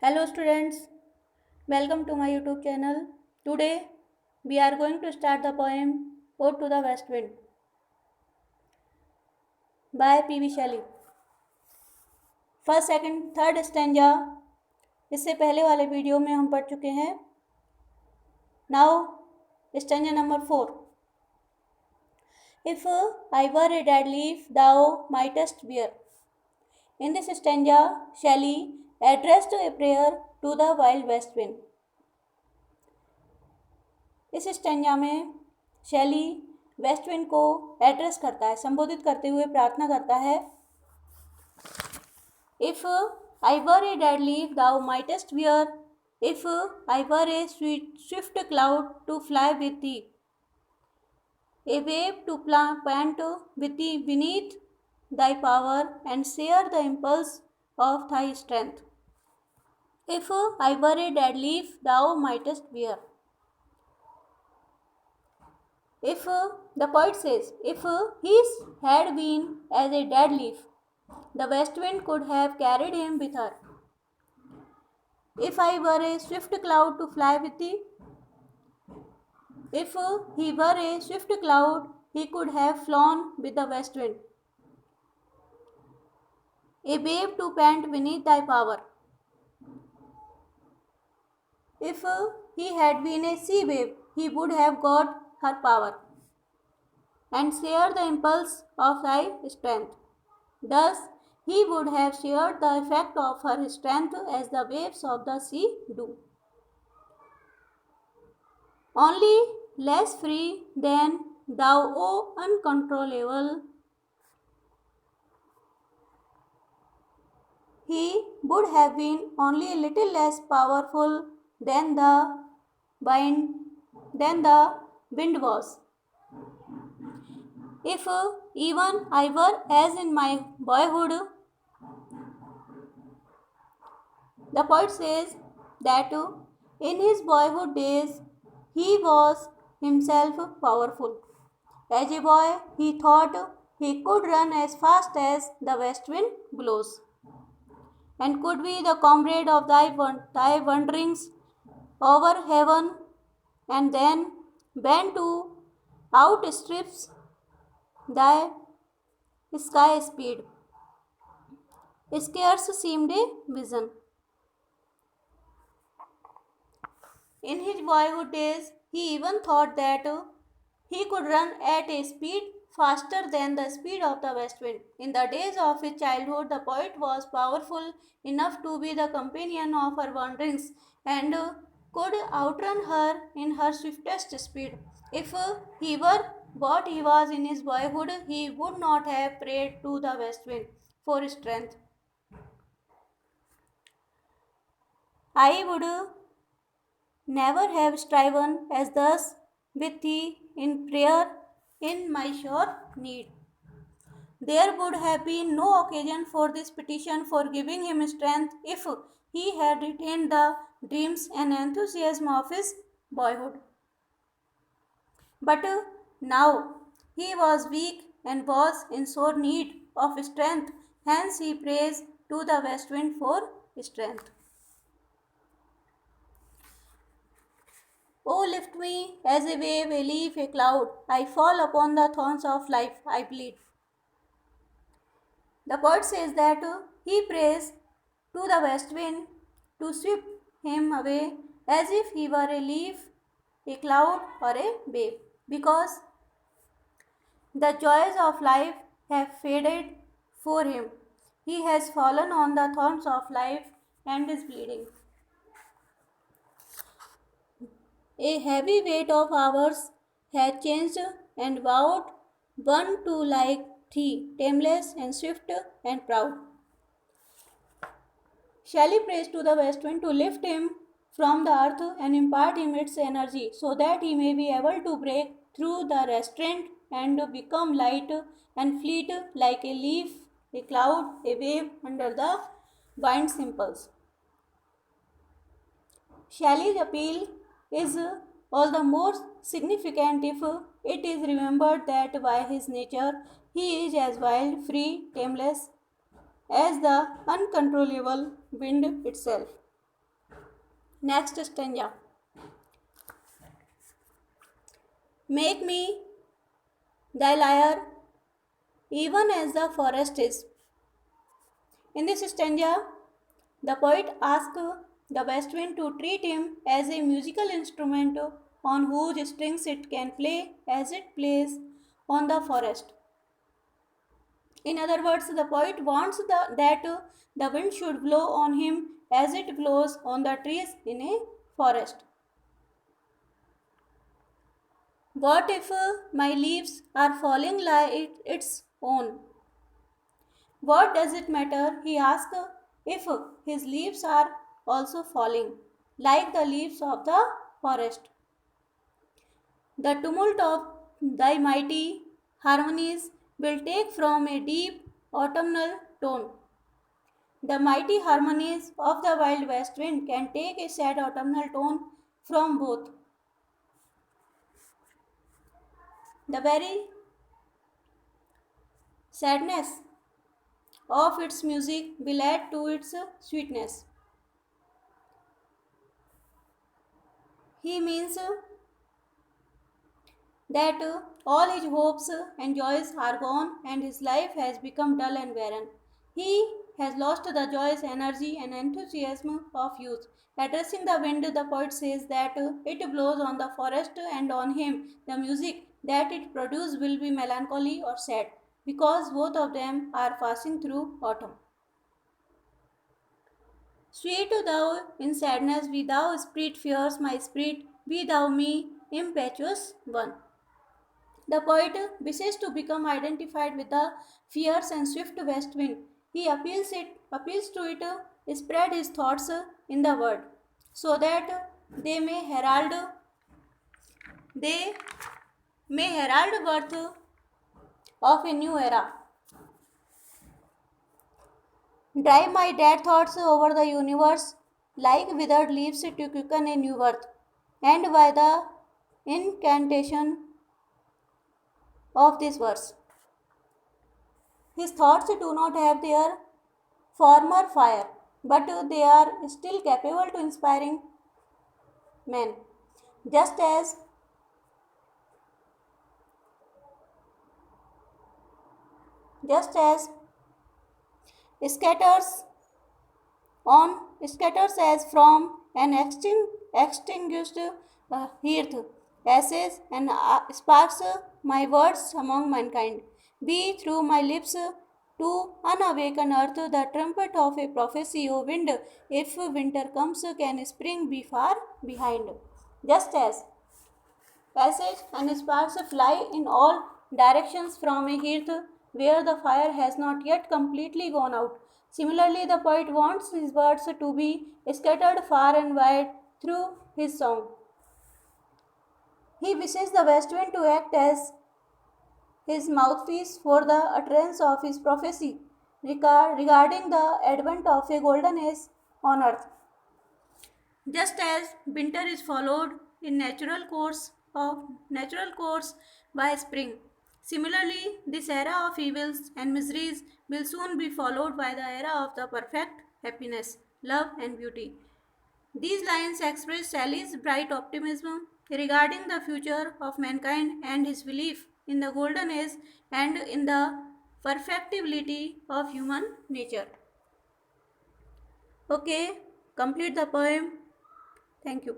Hello students, welcome to my YouTube channel. Today we are going to start the poem Ode to the West Wind by P.V. Shelley. First second third stanza इससे पहले वाले video में हम पढ़ चुके हैं. Now stanza number 4. If I were a dead leaf, thou mightest bear. In this stanza, Shelley addressed a prayer to the wild west wind. इस stanza में शैली वेस्ट विंड को एड्रेस करता है, संबोधित करते हुए प्रार्थना करता है. If I were a dead leaf thou mightest bear, if I were a swift cloud to fly with thee, a wave to pant with thee beneath thy power and share the impulse of thy strength. If I were a dead leaf thou mightest bear. If the poet says, if he had been as a dead leaf, the west wind could have carried him with her. If I were a swift cloud to fly with thee, if he were a swift cloud, he could have flown with the west wind. A wave to pant beneath thy power. If he had been a sea wave, he would have got her power and shared the impulse of thy strength. Thus, he would have shared the effect of her strength as the waves of the sea do, only less free than thou, O uncontrollable. He would have been only a little less powerful than the wind was. If even I were as in my boyhood, the poet says that in his boyhood days he was himself powerful. As a boy, he thought he could run as fast as the west wind blows, and could be the comrade of thy wanderings over heaven, and then bend to outstrips thy sky speed. Scarce seemed a vision. In his boyhood days, he even thought that he could run at a speed faster than the speed of the west wind. In the days of his childhood, the poet was powerful enough to be the companion of her wanderings and could outrun her in her swiftest speed. If he were what he was in his boyhood, he would not have prayed to the west wind for strength. I would never have striven as thus with thee in prayer in my sore need. There would have been no occasion for this petition for giving him strength if he had retained the dreams and enthusiasm of his boyhood. But now he was weak and was in sore need of strength, hence he prays to the west wind for strength. Oh, lift me as a wave, a leaf, a cloud. I fall upon the thorns of life, I bleed. The poet says that he prays to the west wind to sweep him away as if he were a leaf, a cloud, or a wave, because the joys of life have faded for him. He has fallen on the thorns of life and is bleeding. A heavy weight of hours has changed and vowed one to like thee, tameless and swift and proud. Shelley prays to the west wind to lift him from the earth and impart him its energy, so that he may be able to break through the restraint and become light and fleet like a leaf, a cloud, a wave under the wind's impulse. Shelley's appeal is all the more significant if it is remembered that by his nature he is as wild, free, tameless as the uncontrollable wind itself. Next stanza. Make me thy lyre, even as the forest is. In this stanza, the poet asks the west wind to treat him as a musical instrument on whose strings it can play as it plays on the forest. In other words, the poet wants that the wind should blow on him as it blows on the trees in a forest. What if my leaves are falling like its own? What does it matter, he asked, if his leaves are also falling, like the leaves of the forest? The tumult of thy mighty harmonies will take from a deep autumnal tone. The mighty harmonies of the wild west wind can take a sad autumnal tone from both. The very sadness of its music will add to its sweetness. He means that all his hopes and joys are gone and his life has become dull and barren. He has lost the joyous energy and enthusiasm of youth. Addressing the wind, the poet says that it blows on the forest and on him. The music that it produces will be melancholy or sad because both of them are passing through autumn. Sweet thou in sadness, be thou spirit fierce, my spirit, be thou me, impetuous one. The poet wishes to become identified with the fierce and swift west wind. He appeals to it, spread his thoughts in the world, so that they may herald birth of a new era. Drive my dead thoughts over the universe like withered leaves to quicken a new birth, and by the incantation of this verse. His thoughts do not have their former fire, but they are still capable to inspiring men. Just as just as scatters scatters as from an extinguished hearth, ashes and sparks my words among mankind. Be through my lips to unawaken earth the trumpet of a prophecy, O wind. If winter comes, can spring be far behind? Just as passage and sparks fly in all directions from a hearth where the fire has not yet completely gone out. Similarly, the poet wants his words to be scattered far and wide through his song. He wishes the west wind to act as his mouthpiece for the utterance of his prophecy regarding the advent of a golden age on earth. Just as winter is followed in natural course by spring, similarly this era of evils and miseries will soon be followed by the era of the perfect happiness, love and beauty. These lines express Shelley's bright optimism regarding the future of mankind and his belief in the golden age and in the perfectibility of human nature. Okay, complete the poem. Thank you.